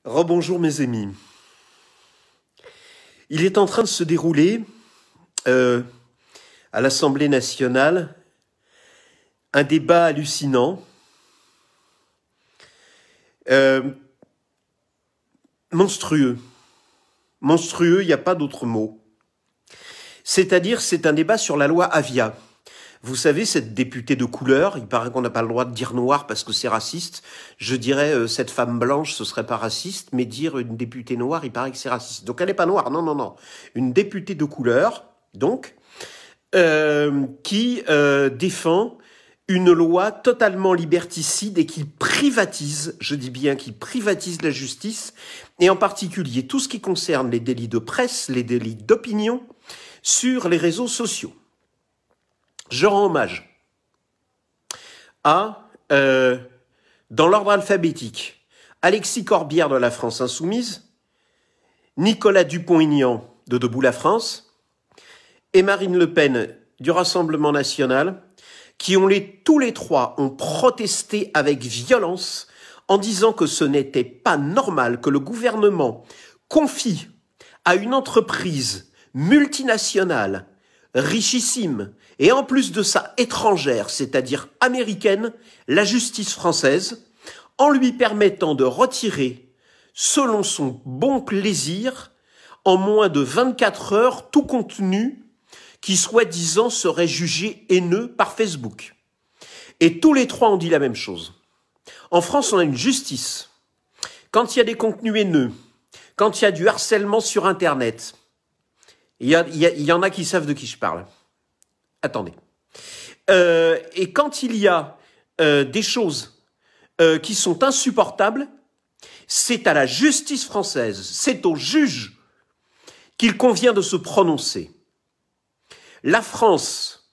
Rebonjour mes amis. Il est en train de se dérouler à l'Assemblée nationale un débat hallucinant, monstrueux. Monstrueux, il n'y a pas d'autre mot. C'est-à-dire, c'est un débat sur la loi Avia. Vous savez, cette députée de couleur, il paraît qu'on n'a pas le droit de dire noir parce que c'est raciste. Je dirais, cette femme blanche, ce serait pas raciste, mais dire une députée noire, il paraît que c'est raciste. Donc elle n'est pas noire, non, non, non. Une députée de couleur, donc, qui défend une loi totalement liberticide et qui privatise, je dis bien qui privatise la justice, et en particulier tout ce qui concerne les délits de presse, les délits d'opinion, sur les réseaux sociaux. Je rends hommage à, dans l'ordre alphabétique, Alexis Corbière de la France Insoumise, Nicolas Dupont-Aignan de Debout la France et Marine Le Pen du Rassemblement National, qui tous les trois ont protesté avec violence en disant que ce n'était pas normal que le gouvernement confie à une entreprise multinationale richissime, et en plus de ça étrangère, c'est-à-dire américaine, la justice française, en lui permettant de retirer, selon son bon plaisir, en moins de 24 heures, tout contenu qui, soi-disant, serait jugé haineux par Facebook. Et tous les trois ont dit la même chose. En France, on a une justice. Quand il y a des contenus haineux, quand il y a du harcèlement sur Internet, il y en a qui savent de qui je parle. Attendez. Et quand il y a des choses qui sont insupportables, c'est à la justice française, c'est au juge qu'il convient de se prononcer. La France,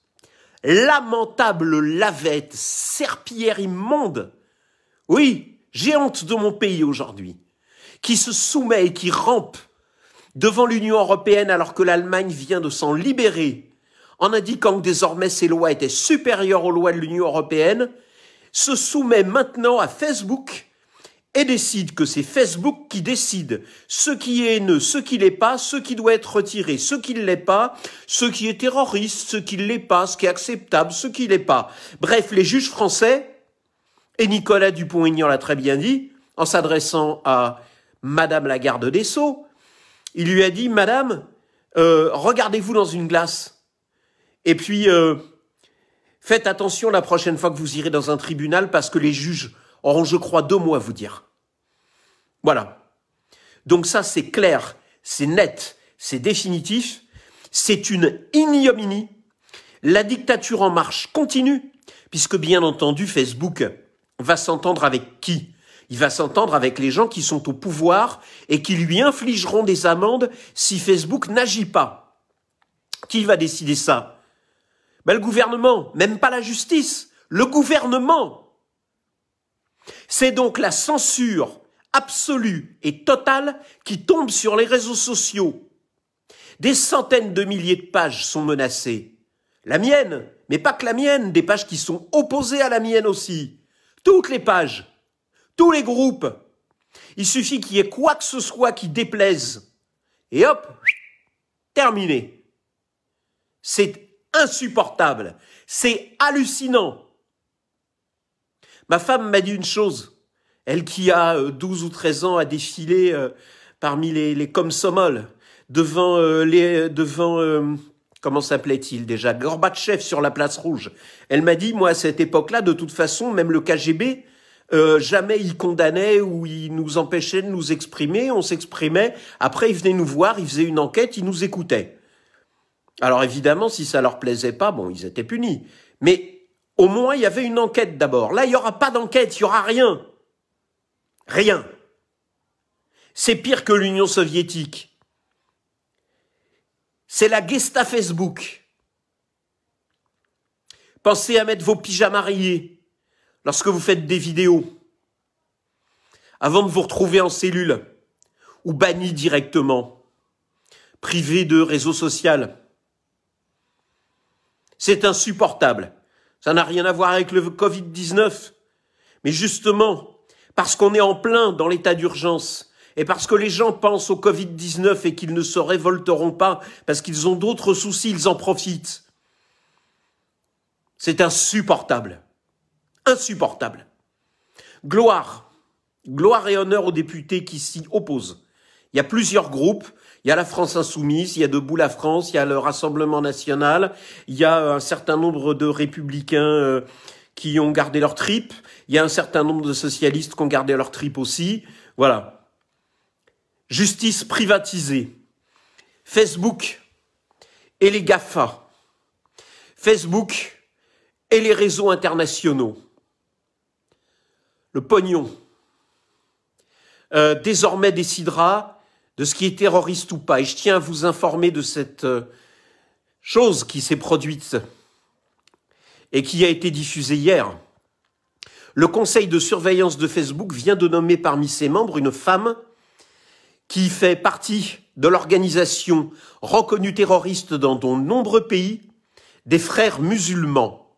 lamentable lavette, serpillière immonde, oui, j'ai honte de mon pays aujourd'hui, qui se soumet et qui rampe devant l'Union européenne alors que l'Allemagne vient de s'en libérer en indiquant que désormais ces lois étaient supérieures aux lois de l'Union européenne, se soumet maintenant à Facebook et décide que c'est Facebook qui décide ce qui est haineux, ce qui l'est pas, ce qui doit être retiré, ce qui ne l'est pas, ce qui est terroriste, ce qui ne l'est pas, ce qui est acceptable, ce qui ne l'est pas. Bref, les juges français, et Nicolas Dupont-Aignan l'a très bien dit, en s'adressant à Madame la garde des Sceaux, il lui a dit, Madame, regardez-vous dans une glace. Et puis, faites attention la prochaine fois que vous irez dans un tribunal parce que les juges auront, je crois, 2 mois à vous dire. Voilà. Donc ça, c'est clair, c'est net, c'est définitif. C'est une ignominie. La dictature en marche continue, puisque bien entendu, Facebook va s'entendre avec qui ? Il va s'entendre avec les gens qui sont au pouvoir et qui lui infligeront des amendes si Facebook n'agit pas. Qui va décider ça ? Ben, le gouvernement, même pas la justice, le gouvernement. C'est donc la censure absolue et totale qui tombe sur les réseaux sociaux. Des centaines de milliers de pages sont menacées. La mienne, mais pas que la mienne, des pages qui sont opposées à la mienne aussi. Toutes les pages. Tous les groupes, il suffit qu'il y ait quoi que ce soit qui déplaise. Et hop, terminé. C'est insupportable. C'est hallucinant. Ma femme m'a dit une chose. Elle qui a 12 ou 13 ans a défilé parmi les komsomols devant comment s'appelait-il déjà, Gorbatchev sur la place rouge. Elle m'a dit, moi à cette époque-là, de toute façon, même le KGB, jamais il condamnait ou il nous empêchait de nous exprimer, on s'exprimait, après il venait nous voir, il faisait une enquête, il nous écoutait. Alors évidemment, si ça leur plaisait pas, bon, ils étaient punis. Mais au moins, il y avait une enquête d'abord. Là, il n'y aura pas d'enquête, il n'y aura rien. Rien. C'est pire que l'Union soviétique. C'est la Gestapo Facebook. Pensez à mettre vos pyjamas rayés lorsque vous faites des vidéos, avant de vous retrouver en cellule, ou banni directement, privé de réseau social. C'est insupportable. Ça n'a rien à voir avec le Covid-19. Mais justement, parce qu'on est en plein dans l'état d'urgence, et parce que les gens pensent au Covid-19 et qu'ils ne se révolteront pas parce qu'ils ont d'autres soucis, ils en profitent. C'est insupportable. Insupportable. Gloire et honneur aux députés qui s'y opposent. Il y a plusieurs groupes. Il y a la France Insoumise, il y a Debout la France, il y a le Rassemblement National, il y a un certain nombre de républicains qui ont gardé leur tripes, il y a un certain nombre de socialistes qui ont gardé leur tripes aussi. Voilà. Justice privatisée. Facebook et les GAFA. Facebook et les réseaux internationaux. Le pognon. Désormais décidera de ce qui est terroriste ou pas. Et je tiens à vous informer de cette chose qui s'est produite et qui a été diffusée hier. Le conseil de surveillance de Facebook vient de nommer parmi ses membres une femme qui fait partie de l'organisation reconnue terroriste dans de nombreux pays, des frères musulmans.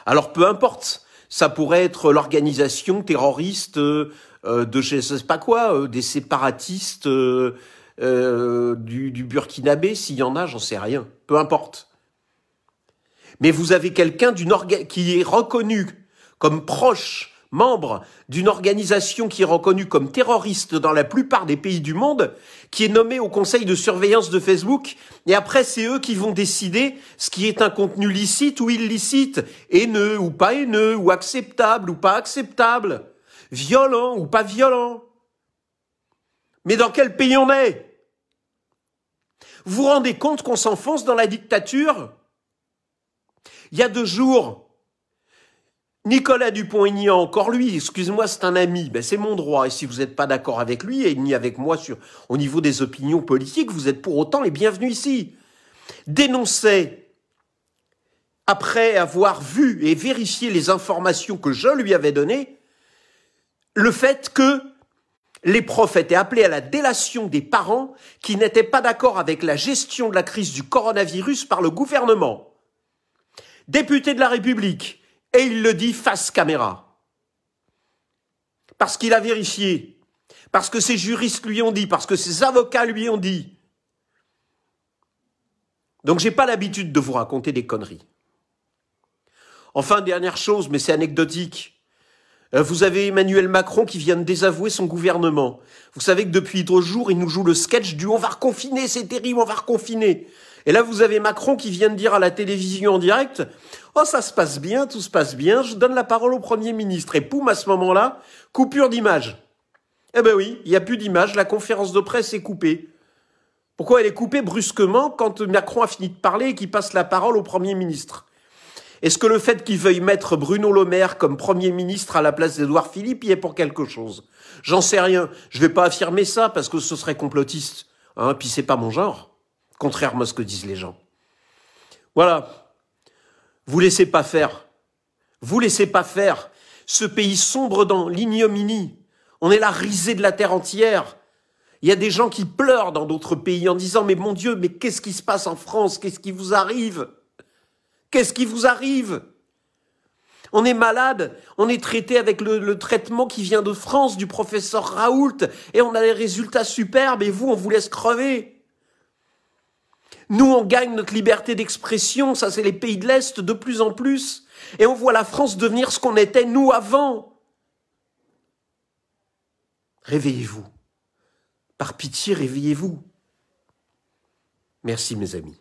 Alors peu importe, ça pourrait être l'organisation terroriste de je ne sais pas quoi, des séparatistes du Burkinabé, s'il y en a, j'en sais rien, peu importe. Mais vous avez quelqu'un qui est reconnu comme proche, membre d'une organisation qui est reconnue comme terroriste dans la plupart des pays du monde, qui est nommé au conseil de surveillance de Facebook, et après c'est eux qui vont décider ce qui est un contenu licite ou illicite, haineux ou pas haineux, ou acceptable ou pas acceptable, violent ou pas violent. Mais dans quel pays on est? Vous vous rendez compte qu'on s'enfonce dans la dictature? Il y a 2 jours, Nicolas Dupont-Aignan, encore lui, excusez-moi, c'est un ami, ben c'est mon droit, et si vous n'êtes pas d'accord avec lui, et ni avec moi au niveau des opinions politiques, vous êtes pour autant les bienvenus ici, dénonçait, après avoir vu et vérifié les informations que je lui avais données, le fait que les profs étaient appelés à la délation des parents qui n'étaient pas d'accord avec la gestion de la crise du coronavirus par le gouvernement. Député de la République, et il le dit face caméra. Parce qu'il a vérifié, parce que ses juristes lui ont dit, parce que ses avocats lui ont dit. Donc j'ai pas l'habitude de vous raconter des conneries. Enfin, dernière chose, mais c'est anecdotique. Vous avez Emmanuel Macron qui vient de désavouer son gouvernement. Vous savez que depuis 2 jours, il nous joue le sketch du « on va reconfiner, c'est terrible, on va reconfiner ». Et là, vous avez Macron qui vient de dire à la télévision en direct « oh, ça se passe bien, tout se passe bien, je donne la parole au Premier ministre ». Et poum, à ce moment-là, coupure d'image. Eh ben oui, il n'y a plus d'image, la conférence de presse est coupée. Pourquoi elle est coupée brusquement quand Macron a fini de parler et qu'il passe la parole au Premier ministre? Est-ce que le fait qu'il veuille mettre Bruno Le Maire comme Premier ministre à la place d'Édouard Philippe y est pour quelque chose? J'en sais rien. Je vais pas affirmer ça parce que ce serait complotiste. Hein, puis c'est pas mon genre. Contrairement à ce que disent les gens. Voilà. Vous laissez pas faire. Vous laissez pas faire. Ce pays sombre dans l'ignominie. On est la risée de la terre entière. Il y a des gens qui pleurent dans d'autres pays en disant « mais mon Dieu, mais qu'est-ce qui se passe en France? Qu'est-ce qui vous arrive ?» Qu'est-ce qui vous arrive? On est malade, on est traité avec le traitement qui vient de France, du professeur Raoult, et on a des résultats superbes, et vous, on vous laisse crever. Nous, on gagne notre liberté d'expression, ça c'est les pays de l'Est de plus en plus, et on voit la France devenir ce qu'on était, nous, avant. Réveillez-vous. Par pitié, réveillez-vous. Merci, mes amis.